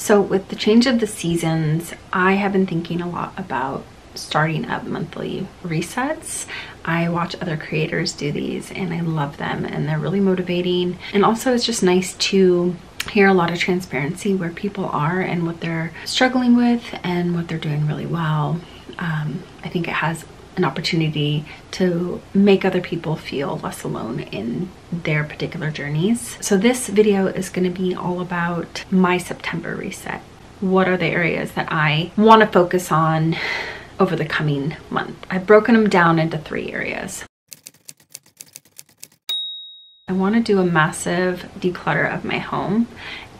So with the change of the seasons, I have been thinking a lot about starting up monthly resets. I watch other creators do these and I love them, and they're really motivating. And also it's just nice to hear a lot of transparency where people are and what they're struggling with and what they're doing really well. I think it has an opportunity to make other people feel less alone in their particular journeys. So this video is going to be all about my September reset. What are the areas that I want to focus on over the coming month? I've broken them down into 3 areas. I want to do a massive declutter of my home,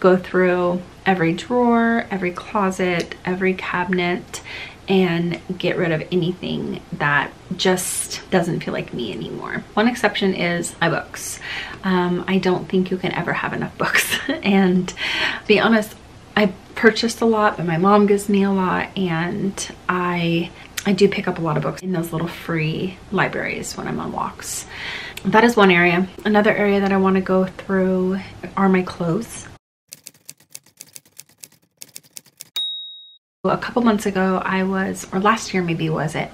go through every drawer, every closet, every cabinet, and get rid of anything that just doesn't feel like me anymore. One exception is my books. I don't think you can ever have enough books. And to be honest, I purchased a lot, but my mom gives me a lot, and I do pick up a lot of books in those little free libraries when I'm on walks. That is one area. Another area that I want to go through are my clothes. A couple months ago or last year maybe was it,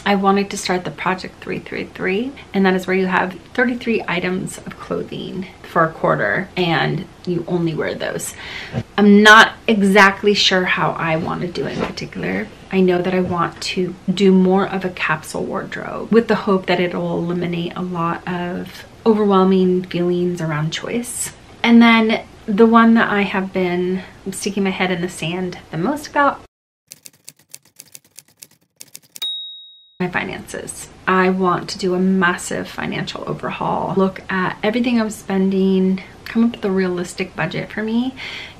I wanted to start the Project 333, and that is where you have 33 items of clothing for a quarter and you only wear those. I'm not exactly sure how I want to do it in particular. I know that I want to do more of a capsule wardrobe with the hope that it'll eliminate a lot of overwhelming feelings around choice. And then the one that I have been sticking my head in the sand the most about, my finances. I want to do a massive financial overhaul, look at everything I'm spending, come up with a realistic budget for me.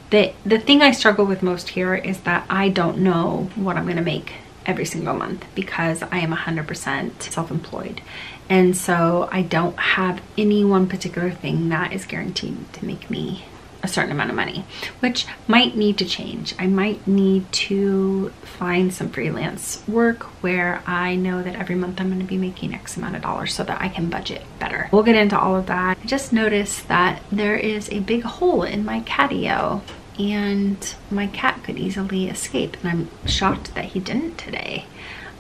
The thing I struggle with most here is that I don't know what I'm going to make every single month because I am 100% self-employed. And so I don't have any one particular thing that is guaranteed to make me a certain amount of money, which might need to change. I might need to find some freelance work where I know that every month I'm going to be making X amount of dollars so that I can budget better. We'll get into all of that. I just noticed that there is a big hole in my catio and my cat could easily escape, and I'm shocked that he didn't today.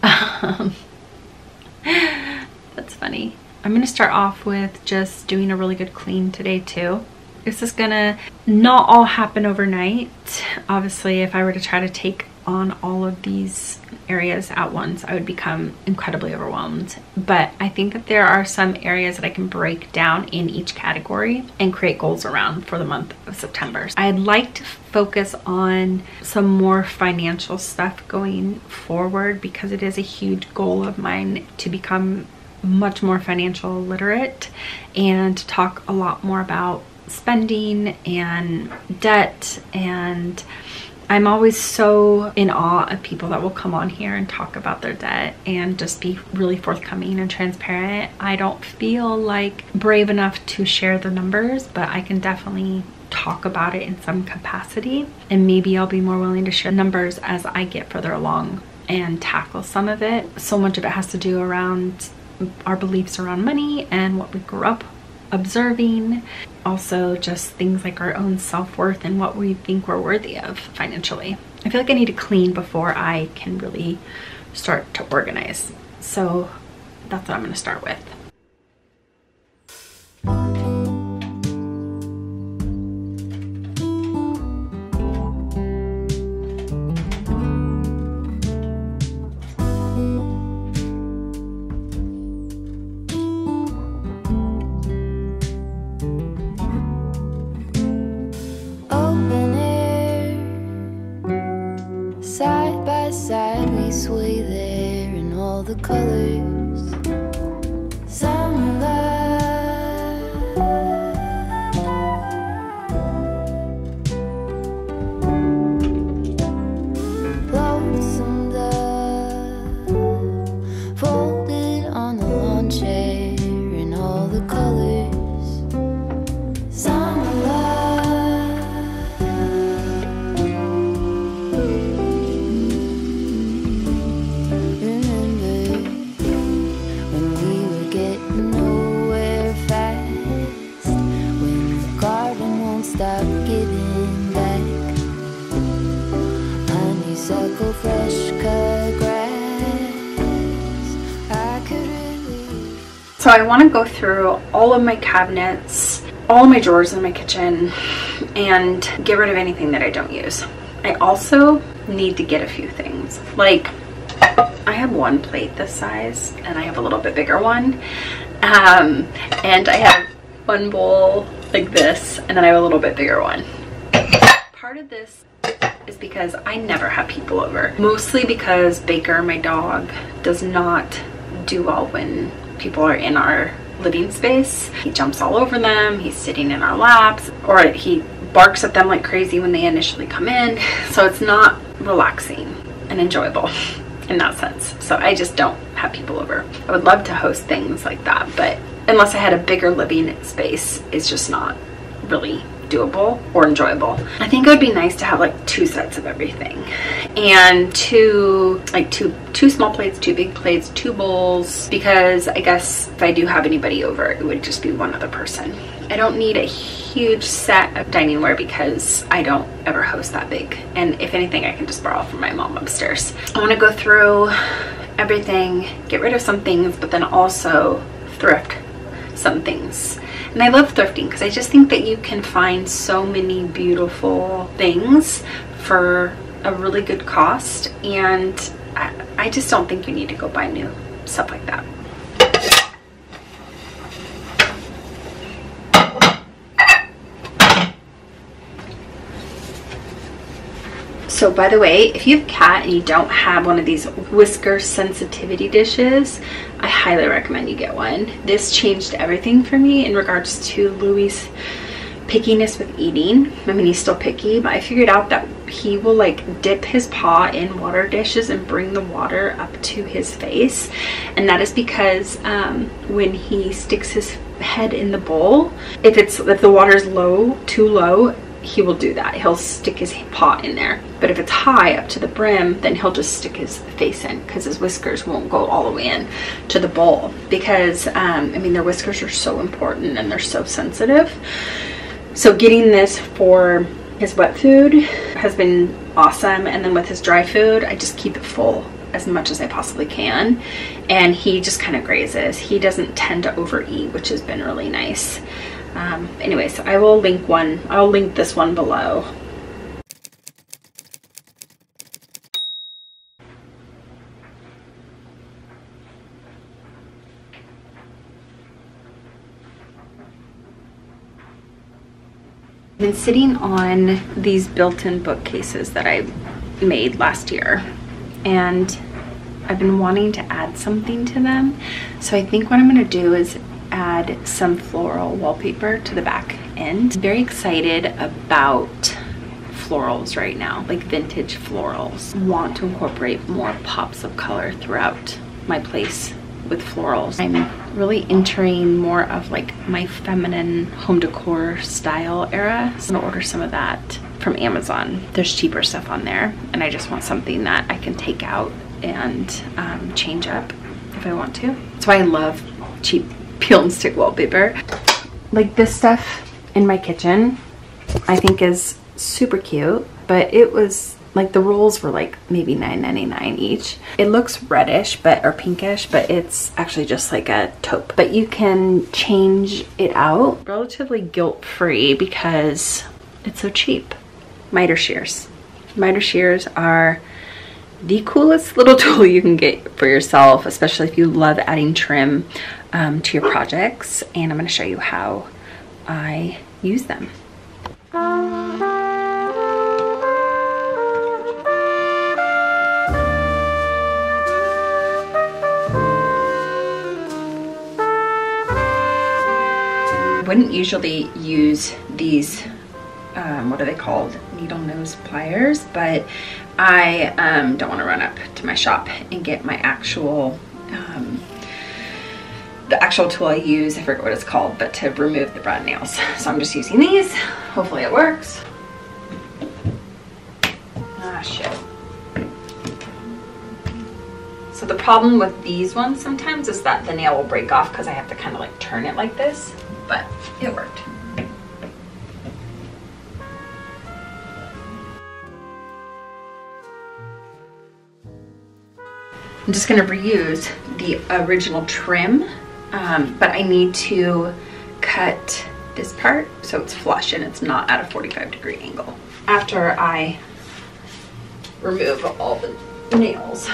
That's funny. I'm going to start off with just doing a really good clean today too. This is gonna not all happen overnight. Obviously, if I were to try to take on all of these areas at once, I would become incredibly overwhelmed. But I think that there are some areas that I can break down in each category and create goals around for the month of September. I'd like to focus on some more financial stuff going forward because it is a huge goal of mine to become much more financial literate and to talk a lot more about spending and debt. And I'm always so in awe of people that will come on here and talk about their debt and just be really forthcoming and transparent. I don't feel like brave enough to share the numbers, but I can definitely talk about it in some capacity, and maybe I'll be more willing to share numbers as I get further along and tackle some of it. So much of it has to do around our beliefs around money and what we grew up observing. Also just things like our own self-worth and what we think we're worthy of financially. I feel like I need to clean before I can really start to organize. So that's what I'm going to start with. Sway there in all the colors. Summer love, lonesome dove, folded on the lawn chair in all the colors. Summer love. Remember So I want to go through all of my cabinets, all of my drawers in my kitchen, and get rid of anything that I don't use. I also need to get a few things. Like, I have one plate this size and I have a little bit bigger one. And I have one bowl like this, and then I have a little bit bigger one. Part of this is because I never have people over. Mostly because Baker, my dog, does not do well when people are in our living space. He jumps all over them, he's sitting in our laps, or he barks at them like crazy when they initially come in. So it's not relaxing and enjoyable in that sense. So I just don't have people over. I would love to host things like that, but unless I had a bigger living space, it's just not really doable or enjoyable. I think it would be nice to have like 2 sets of everything, and two small plates, 2 big plates, 2 bowls, because I guess if I do have anybody over, it would just be one other person. I don't need a huge set of dining ware because I don't ever host that big, and if anything, I can just borrow from my mom upstairs. I want to go through everything, get rid of some things, but then also thrift some things. And I love thrifting because I just think that you can find so many beautiful things for a really good cost, and I just don't think you need to go buy new stuff like that. So by the way, if you have a cat and you don't have one of these whisker sensitivity dishes, I highly recommend you get one. This changed everything for me in regards to Louis' pickiness with eating. I mean, he's still picky, but I figured out that he will like dip his paw in water dishes and bring the water up to his face. And that is because when he sticks his head in the bowl, if the water is too low, he will do that. He'll stick his paw in there. But if it's high up to the brim, then he'll just stick his face in, because his whiskers won't go all the way in to the bowl, because I mean, their whiskers are so important and they're so sensitive. So getting this for his wet food has been awesome, and then with his dry food, I just keep it full as much as I possibly can, and he just kind of grazes. He doesn't tend to overeat, which has been really nice. Anyways, I will link this one below. I've been sitting on these built-in bookcases that I made last year, and I've been wanting to add something to them. So I think what I'm going to do is add some floral wallpaper to the back end. I'm very excited about florals right now, like vintage florals. I want to incorporate more pops of color throughout my place with florals. I'm really entering more of like my feminine home decor style era. So I'm gonna order some of that from Amazon. There's cheaper stuff on there, and I just want something that I can take out and change up if I want to. So I love cheap peel and stick wallpaper. Like this stuff in my kitchen I think is super cute, but it was like the rolls were like maybe $9.99 each. It looks reddish or pinkish, but it's actually just like a taupe. But you can change it out relatively guilt-free because it's so cheap. Miter shears. Miter shears are the coolest little tool you can get for yourself, especially if you love adding trim to your projects. And I'm going to show you how I use them. I wouldn't usually use these, what are they called? Needle nose pliers, but I don't want to run up to my shop and get my actual, the actual tool I use, I forget what it's called, but to remove the brown nails. So I'm just using these. Hopefully it works. Ah, shit. So the problem with these ones sometimes is that the nail will break off because I have to kind of like turn it like this, but it worked. I'm just going to reuse the original trim but I need to cut this part so it's flush and it's not at a 45-degree angle after I remove all the nails.